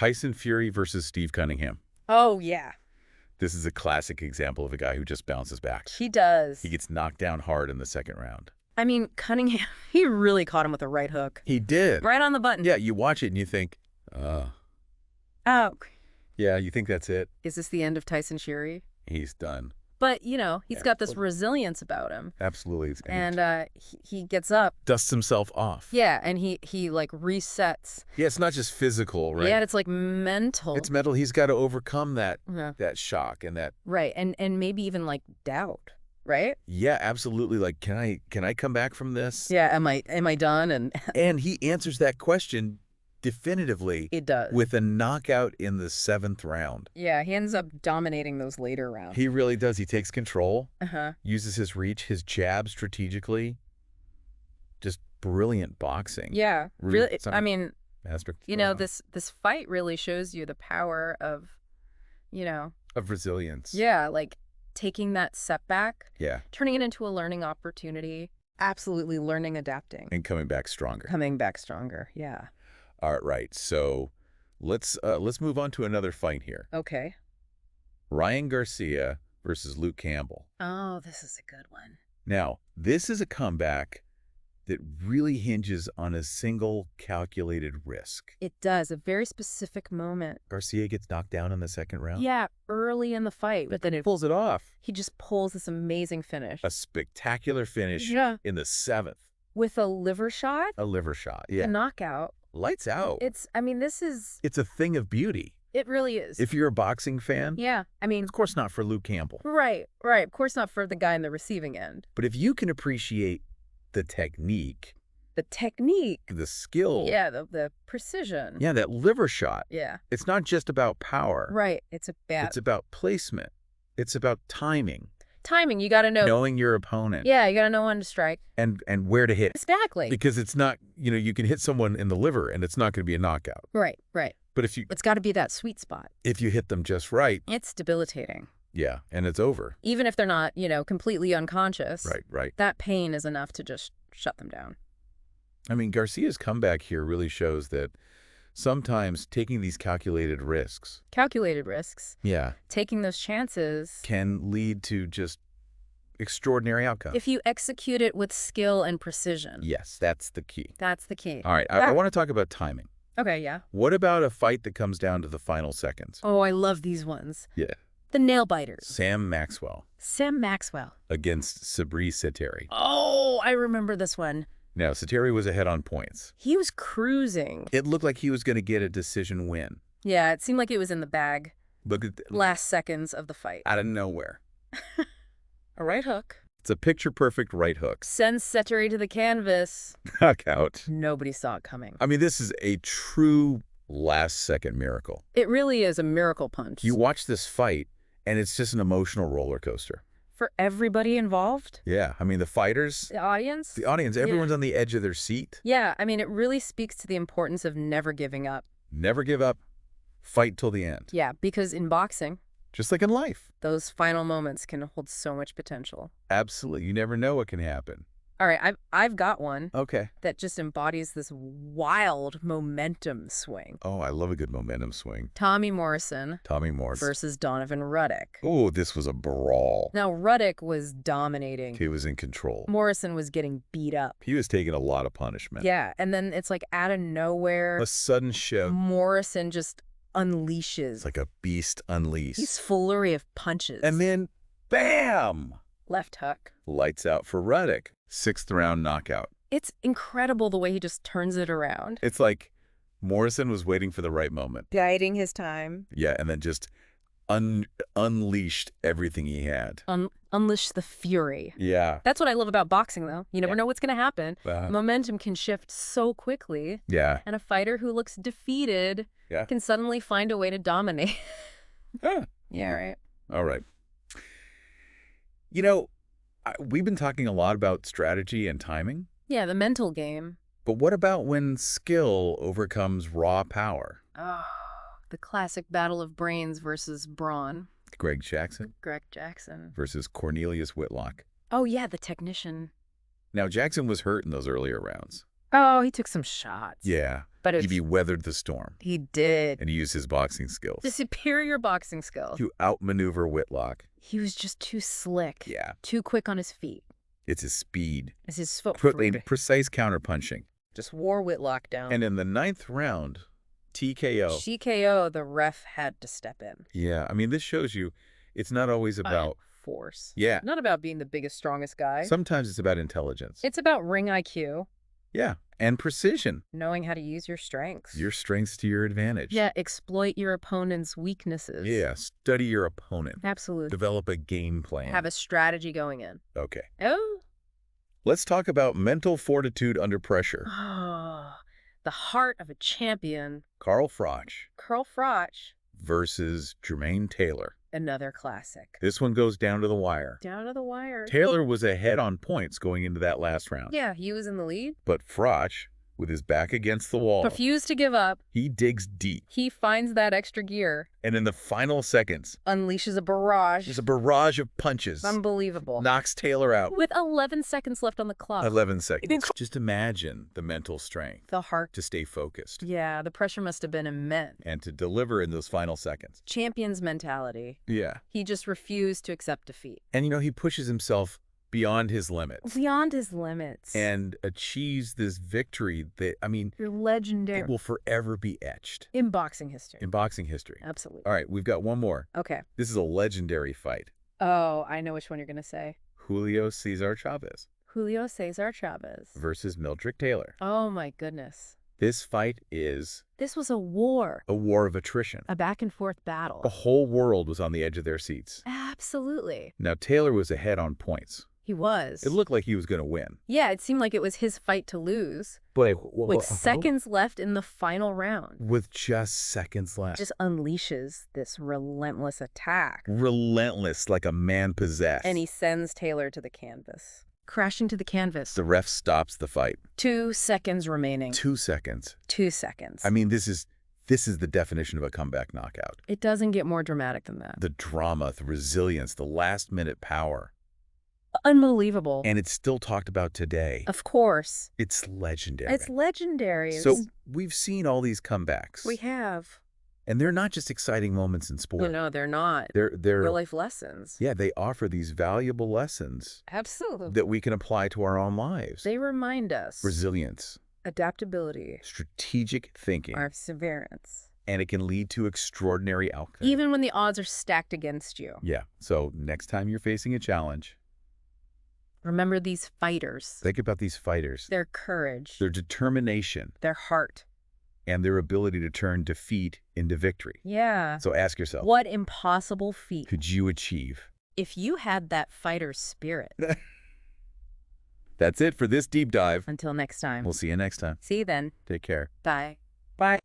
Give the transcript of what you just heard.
Tyson Fury versus Steve Cunningham. Oh, yeah. This is a classic example of a guy who just bounces back. He does. He gets knocked down hard in the second round. I mean, Cunningham, he really caught him with a right hook. He did. Right on the button. Yeah, you watch it and you think, Oh. yeah, you think that's it. Is this the end of Tyson Fury? He's done. But, you know, he's got this resilience about him. Absolutely. And he gets up. Dusts himself off. Yeah, and he like resets. Yeah, it's not just physical, right? Yeah, it's like mental. It's mental. He's got to overcome that Yeah. that shock and that. Right, and maybe even like doubt, right? Yeah, absolutely. Like, can I come back from this? Yeah, am I done? And he answers that question definitively. It does. With a knockout in the 7th round. Yeah, he ends up dominating those later rounds. He really does. He takes control, Uh-huh. uses his reach, his jab strategically. Just brilliant boxing. Yeah, really. I mean, Master. you know, this fight really shows you the power of, you know, of resilience. yeah, like taking that setback, Yeah. turning it into a learning opportunity, absolutely learning, adapting, And coming back stronger. coming back stronger. Yeah. All right. So let's move on to another fight here. Okay. Ryan Garcia versus Luke Campbell. Oh, this is a good one. Now, this is a comeback that really hinges on a single calculated risk. It does. A very specific moment. Garcia gets knocked down in the 2nd round. Yeah, early in the fight, but then Pulls it off. he just pulls this amazing finish. A spectacular finish Yeah. in the 7th. With a liver shot, A liver shot. a Yeah. knockout. Lights out. I mean, this is, It's a thing of beauty. it really is. If you're a boxing fan, Yeah, I mean, of course not for Luke Campbell. right. Of course not for the guy in the receiving end. But if you can appreciate the technique, The technique. the skill, Yeah, the precision. yeah, that liver shot, Yeah. it's not just about power. Right. It's It's about placement. It's about timing, timing. You got to know. knowing your opponent, Yeah, you got to know when to strike. and where to hit. Exactly. Because it's not, you can hit someone in the liver and it's not going to be a knockout. Right. But if you It's got to be that sweet spot. hit them just right, It's debilitating. yeah, and it's over. Even if they're not, completely unconscious. Right. That pain is enough to just shut them down. I mean, Garcia's comeback here really shows that sometimes taking these calculated risks, Calculated risks. yeah, Taking those chances. can lead to just extraordinary outcomes. If you execute it with skill and precision. Yes, that's the key. That's the key. All right, I want to talk about timing. Okay, yeah. What about a fight that comes down to the final seconds? Oh, I love these ones. Yeah. The nail biters. Sam Maxwell Sam Maxwell. against Sabri Seteri. Oh, I remember this one. Now, Seteri was ahead on points. He was cruising. It looked like he was going to get a decision win. Yeah, it seemed like it was in the bag. Look at Last seconds of the fight. out of nowhere. A right hook. It's a picture-perfect right hook. Sends Seteri to the canvas. Knockout. Nobody saw it coming. I mean, this is a true last-second miracle. It really is a miracle punch. You watch this fight, and it's just an emotional roller coaster. For everybody involved? Yeah, I mean, the fighters, The audience? the audience, everyone's on the edge of their seat. Yeah, I mean, it really speaks to the importance of never giving up. Never give up. Fight till the end. Yeah, because in boxing, Just like in life. those final moments can hold so much potential. Absolutely. You never know what can happen. All right, I've got one Okay. that just embodies this wild momentum swing. Oh, I love a good momentum swing. Tommy Morrison Tommy Morrison. versus Donovan Ruddock. Oh, this was a brawl. Now, Ruddock was dominating. He was in control. Morrison was getting beat up. He was taking a lot of punishment. Yeah, and then it's like out of nowhere, A sudden shift. Morrison just unleashes. It's like a beast unleashed. He's flurry of punches. And then, bam! Left hook. Lights out for Ruddock. 6th round knockout. It's incredible the way he just turns it around. It's like Morrison was waiting for the right moment. Biding his time. Yeah, and then just unleashed everything he had. Unleash the fury. Yeah. That's what I love about boxing, though. You never know what's going to happen. Uh, Momentum can shift so quickly, yeah. and a fighter who looks defeated Yeah. can suddenly find a way to dominate. Ah, Yeah, right. all right. We've been talking a lot about strategy and timing, Yeah, the mental game. but what about when skill overcomes raw power? Oh, the classic battle of brains versus brawn. Greg Jackson Greg Jackson. versus Cornelius Whitlock. Oh, yeah, the technician. Now, Jackson was hurt in those earlier rounds. Oh, he took some shots. Yeah, But he weathered the storm. he did. And he used his boxing skills The superior boxing skills. to outmaneuver Whitlock. He was just too slick. Yeah. Too quick on his feet. It's his speed. It's his foot. Precise counterpunching. Just wore Whitlock down. And in the 9th round, TKO. TKO, the ref had to step in. Yeah, I mean, this shows you it's not always about force. Yeah. Not about being the biggest, strongest guy. Sometimes it's about intelligence. It's about ring IQ. Yeah, and precision. Knowing how to use your strengths. Your strengths to your advantage. Yeah, exploit your opponent's weaknesses. Yeah, study your opponent. Absolutely. Develop a game plan. Have a strategy going in. Okay. Oh. Let's talk about mental fortitude under pressure. Oh, the heart of a champion. Carl Froch Carl Froch. versus Jermaine Taylor. Another classic. This one goes down to the wire. Down to the wire. Taylor was ahead on points going into that last round. Yeah, he was in the lead. But Froch, with his back against the wall, Refused to give up. he digs deep. He finds that extra gear. And in the final seconds, Unleashes a barrage. there's a barrage of punches. Unbelievable. Knocks Taylor out. With 11 seconds left on the clock. 11 seconds. Just imagine the mental strength The heart. to stay focused Yeah, the pressure must have been immense. and to deliver in those final seconds. Champion's mentality. Yeah. He just refused to accept defeat. And, he pushes himself beyond his limits Beyond his limits. and achieves this victory that, You're legendary. it will forever be etched In boxing history. in boxing history. Absolutely. All right, we've got one more. Okay. This is a legendary fight. Oh, I know which one you're going to say. Julio Cesar Chavez Julio Cesar Chavez. versus Meldrick Taylor. Oh, my goodness. This fight is This was a war. a war of attrition. A back-and-forth battle. The whole world was on the edge of their seats. Absolutely. Now, Taylor was ahead on points. He was. It looked like he was going to win. Yeah, it seemed like it was his fight to lose. But With seconds left in the final round. with just seconds left. Just unleashes this relentless attack. Relentless, like a man possessed. And he sends Taylor to the canvas. Crashing to the canvas. The ref stops the fight. 2 seconds remaining. 2 seconds. 2 seconds. This is the definition of a comeback knockout. It doesn't get more dramatic than that. The drama, the resilience, the last-minute power. Unbelievable. And it's still talked about today. Of course. It's legendary. It's legendary. So we've seen all these comebacks. We have. And they're not just exciting moments in sport. No, they're not. They're Real life lessons. Yeah, they offer these valuable lessons Absolutely. that we can apply to our own lives. They remind us. Resilience, Adaptability. strategic thinking, Perseverance. and it can lead to extraordinary outcomes. Even when the odds are stacked against you. Yeah. So next time you're facing a challenge, Remember these fighters. think about these fighters, Their courage. their determination, Their heart. and their ability to turn defeat into victory. Yeah. So ask yourself, What impossible feat. could you achieve? If you had that fighter's spirit. That's it for this deep dive. Until next time. We'll see you next time. See you then. Take care. Bye. Bye.